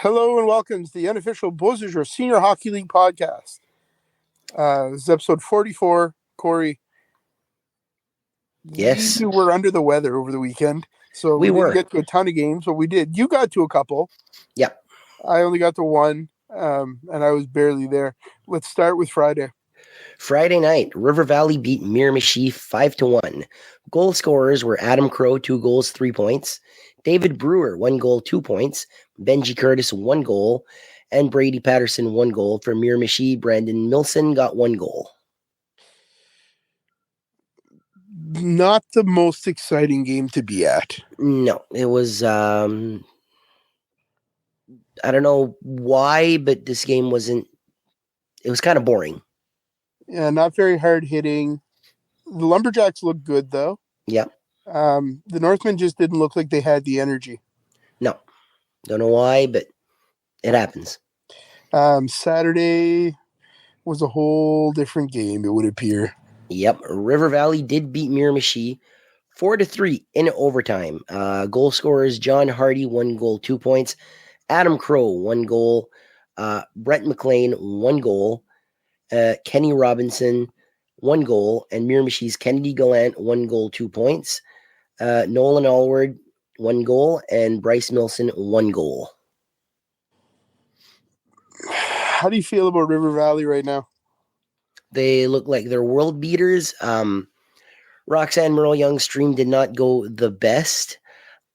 Hello and welcome to the unofficial BSHL Senior Hockey League podcast. This is episode 44. Corey, Yes. we were under the weather over the weekend, so we didn't get to a ton of games, but we did. You got to a couple. Yep. I only got to one, and I was barely there. Let's start with Friday. Friday night, River Valley beat Miramichi 5-1. Goal scorers were Adam Crow, 2 goals, 3 points. David Brewer, 1 goal, 2 points. Benji Curtis, 1 goal. And Brady Patterson, 1 goal. For Miramichi, Brandon Milson got 1 goal. Not the most exciting game to be at. No, it was, I don't know why, but this game wasn't, it was kind of boring. Yeah, not very hard hitting. The Lumberjacks looked good, though. Yep. The Northmen just didn't look like they had the energy. No. Don't know why, but it happens. Saturday was a whole different game, it would appear. Yep. River Valley did beat Miramichi 4-3 in overtime. Goal scorers, John Hardy, 1 goal, 2 points. Adam Crow, 1 goal. Brett McLean, 1 goal. Kenny Robinson, 1 goal. And Miramichi's Kennedy Gallant, 1 goal, 2 points. Nolan Allward, 1 goal. And Bryce Milson, 1 goal. How do you feel about River Valley right now? They look like they're world beaters. Roxanne Merle Young's stream did not go the best.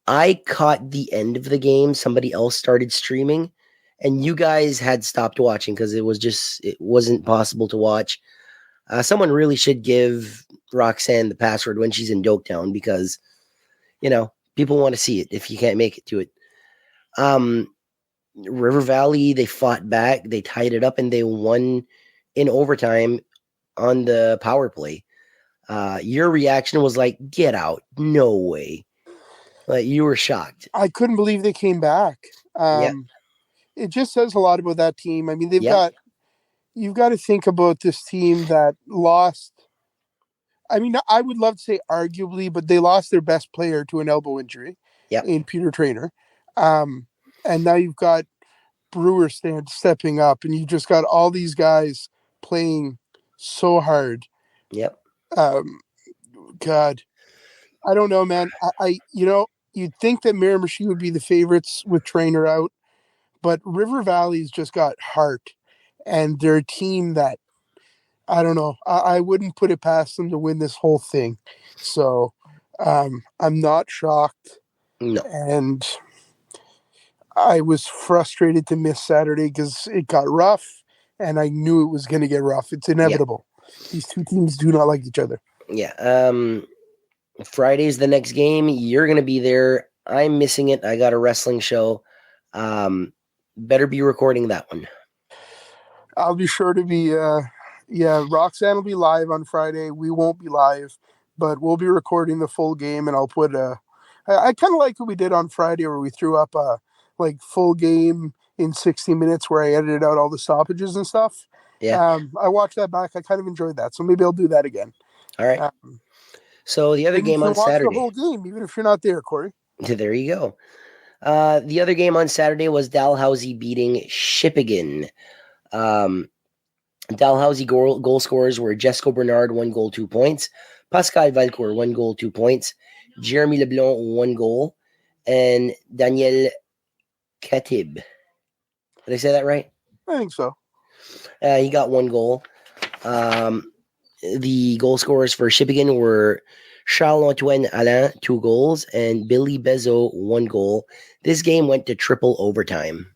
I caught the end of the game. Somebody else started streaming, and you guys had stopped watching because it wasn't possible to watch. Someone really should give Roxanne the password when she's in Doketown because, people want to see it if you can't make it to it. River Valley, they fought back, they tied it up, and they won in overtime on the power play. Your reaction was like, get out. No way. Like, you were shocked. I couldn't believe they came back. It just says a lot about that team. I mean, you've got to think about this team that lost. I mean, I would love to say arguably, but they lost their best player to an elbow injury in Peter Traynor. And now you've got Brewer stepping up, and you've just got all these guys playing so hard. Yep. God, I don't know, man. You'd think that Miramichi would be the favorites with Traynor out, but River Valley's just got heart, and they're a team that, I don't know, I wouldn't put it past them to win this whole thing. So I'm not shocked. No. And I was frustrated to miss Saturday because it got rough, and I knew it was going to get rough. It's inevitable. Yeah. These two teams do not like each other. Yeah. Friday's the next game. You're going to be there. I'm missing it. I got a wrestling show. Better be recording that one. I'll be sure to be, Roxanne will be live on Friday. We won't be live, but we'll be recording the full game, and I'll put I kind of like what we did on Friday where we threw up a full game in 60 minutes where I edited out all the stoppages and stuff. Yeah. I watched that back. I kind of enjoyed that. So maybe I'll do that again. All right. So the other game on Saturday. Watch the whole game, even if you're not there, Corey. There you go. The other game on Saturday was Dalhousie beating Shippigan. Dalhousie goal scorers were Jesco Bernard, 1 goal, 2 points. Pascal Valcourt, 1 goal, 2 points. Jeremy Leblanc, 1 goal. And Daniel Katib. Did I say that right? I think so. He got 1 goal. The goal scorers for Shippigan were Charles-Antoine Alain, 2 goals, and Billy Bezo, 1 goal. This game went to triple overtime.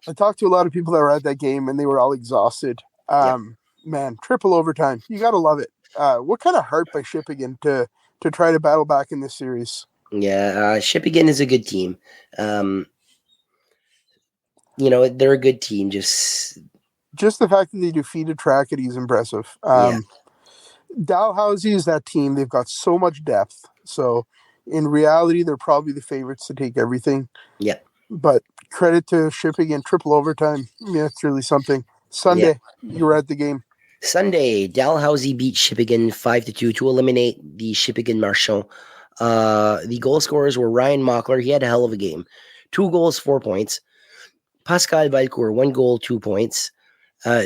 I talked to a lot of people that were at that game, and they were all exhausted. Man, triple overtime. You got to love it. What kind of heart by Shippigan to try to battle back in this series? Yeah, Shippigan is a good team. They're a good team. Just the fact that they defeated Trackety is impressive. Dalhousie is that team. They've got so much depth. So in reality, they're probably the favorites to take everything. Yeah. But credit to Shippigan, triple overtime. Yeah, it's really something. Sunday, you were at the game. Sunday, Dalhousie beat Shippigan 5-2 to eliminate the Shippigan Marchand. The goal scorers were Ryan Mockler. He had a hell of a game. 2 goals, 4 points. Pascal Valcourt, 1 goal, 2 points.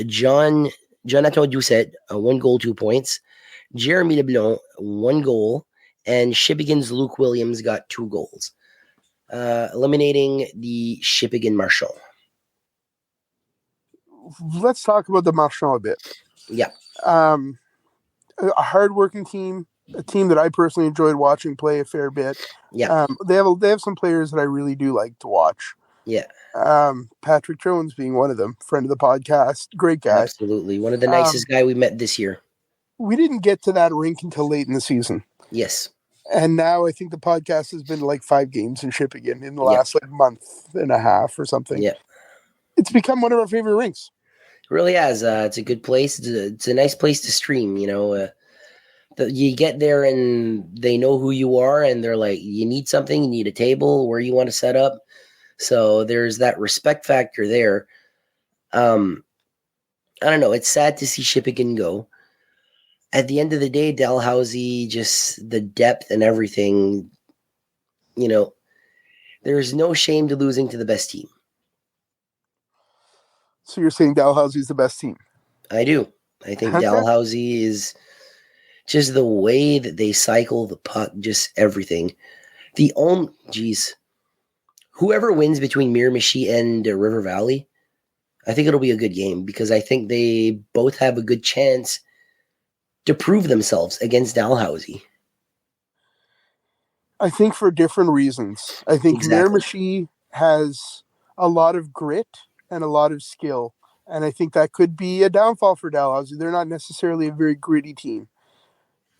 Jonathan Doucet, 1 goal, 2 points. Jeremy Leblond, 1 goal. And Shippigan's Luke Williams got 2 goals. Eliminating the Shippigan Marchand. Let's talk about the Marchand a bit. Yeah. A hardworking team, a team that I personally enjoyed watching play a fair bit. Yeah. They have some players that I really do like to watch. Yeah. Patrick Jones being one of them, friend of the podcast, great guy. Absolutely. One of the nicest guy we met this year. We didn't get to that rink until late in the season. Yes. And now I think the podcast has been like 5 games in Shippigan in the last month and a half or something. Yeah. It's become one of our favorite rinks. It really has. It's a good place. It's a nice place to stream, you get there and they know who you are and they're like, you need something, you need a table, where you want to set up. So there's that respect factor there. I don't know. It's sad to see Shippigan go. At the end of the day, Dalhousie, just the depth and everything, there's no shame to losing to the best team. So you're saying Dalhousie is the best team? I do. I think Dalhousie is just the way that they cycle the puck, just everything. Whoever wins between Miramichi and River Valley, I think it'll be a good game because I think they both have a good chance to prove themselves against Dalhousie. I think for different reasons. I think Miramichi has a lot of grit and a lot of skill, and I think that could be a downfall for Dalhousie. They're not necessarily a very gritty team.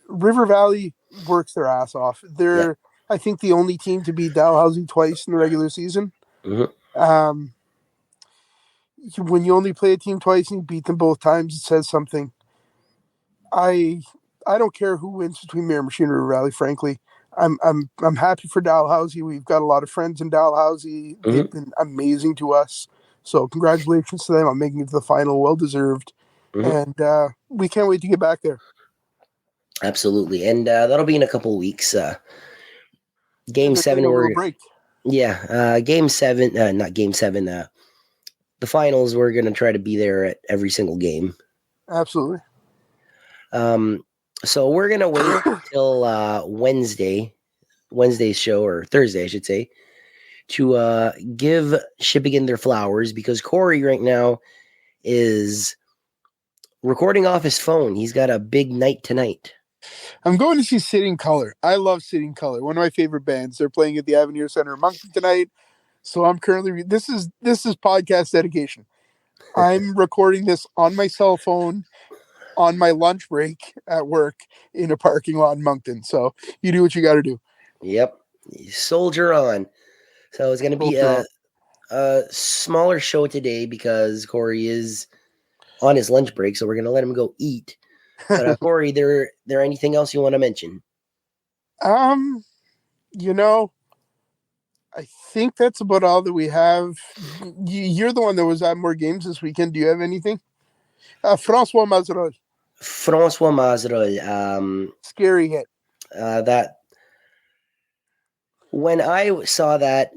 River Valley works their ass off. They're, I think, the only team to beat Dalhousie twice in the regular season. Mm-hmm. When you only play a team twice and you beat them both times, it says something. I don't care who wins between Miramichi and River Valley, frankly. I'm happy for Dalhousie. We've got a lot of friends in Dalhousie. Mm-hmm. They've been amazing to us. So congratulations to them on making it to the final. Well deserved. Mm-hmm. And we can't wait to get back there. Absolutely. And that'll be in a couple of weeks. Game 7 we're break. Yeah, Game 7, not Game 7. The finals, we're going to try to be there at every single game. Absolutely. So we're going to wait until Wednesday's show, or Thursday, I should say, to give Shippigan their flowers, because Corey right now is recording off his phone. He's got a big night tonight. I'm going to see Sitting Color. I love Sitting Color, one of my favorite bands. They're playing at the Avenir Center in Moncton tonight. So I'm currently this is podcast dedication. I'm recording this on my cell phone on my lunch break at work in a parking lot in Moncton. So you do what you got to do. Yep. Soldier on. So it's going to be a smaller show today because Corey is on his lunch break. So we're going to let him go eat. But Corey, there anything else you want to mention? I think that's about all that we have. You're the one that was at more games this weekend. Do you have anything? Francois Mazerolle. Scary hit. That when I saw that,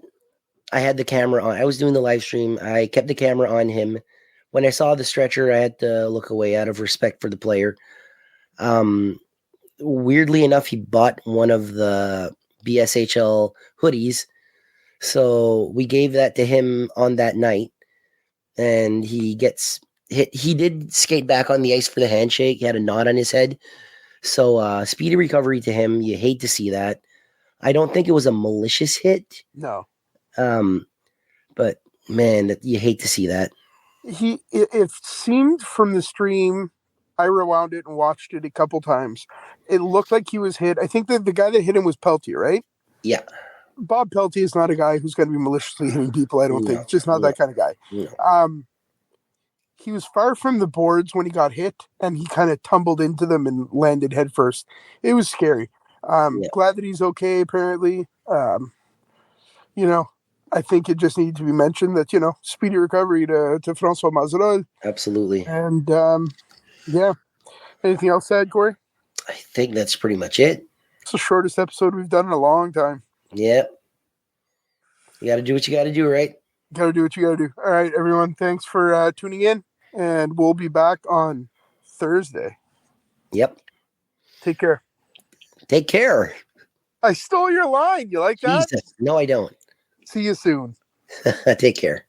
I had the camera on. I was doing the live stream. I kept the camera on him. When I saw the stretcher, I had to look away out of respect for the player. Weirdly enough, he bought one of the BSHL hoodies. So we gave that to him on that night. And he gets hit. He did skate back on the ice for the handshake. He had a knot on his head. So speedy recovery to him. You hate to see that. I don't think it was a malicious hit. No. But man, you hate to see that. It seemed from the stream, I rewound it and watched it a couple times. It looked like he was hit. I think that the guy that hit him was Peltier, right? Yeah. Bob Peltier is not a guy who's going to be maliciously hitting people, I don't think. Just not that kind of guy. No. He was far from the boards when he got hit, and he kind of tumbled into them and landed headfirst. It was scary. Glad that he's okay, apparently. I think it just needed to be mentioned that, speedy recovery to Francois Mazerolle. Absolutely. And, anything else to add, Corey? I think that's pretty much it. It's the shortest episode we've done in a long time. Yep. You got to do what you got to do, right? Got to do what you got to do. All right, everyone. Thanks for tuning in, and we'll be back on Thursday. Yep. Take care. Take care. I stole your line. You like that? Jesus. No, I don't. See you soon. Take care.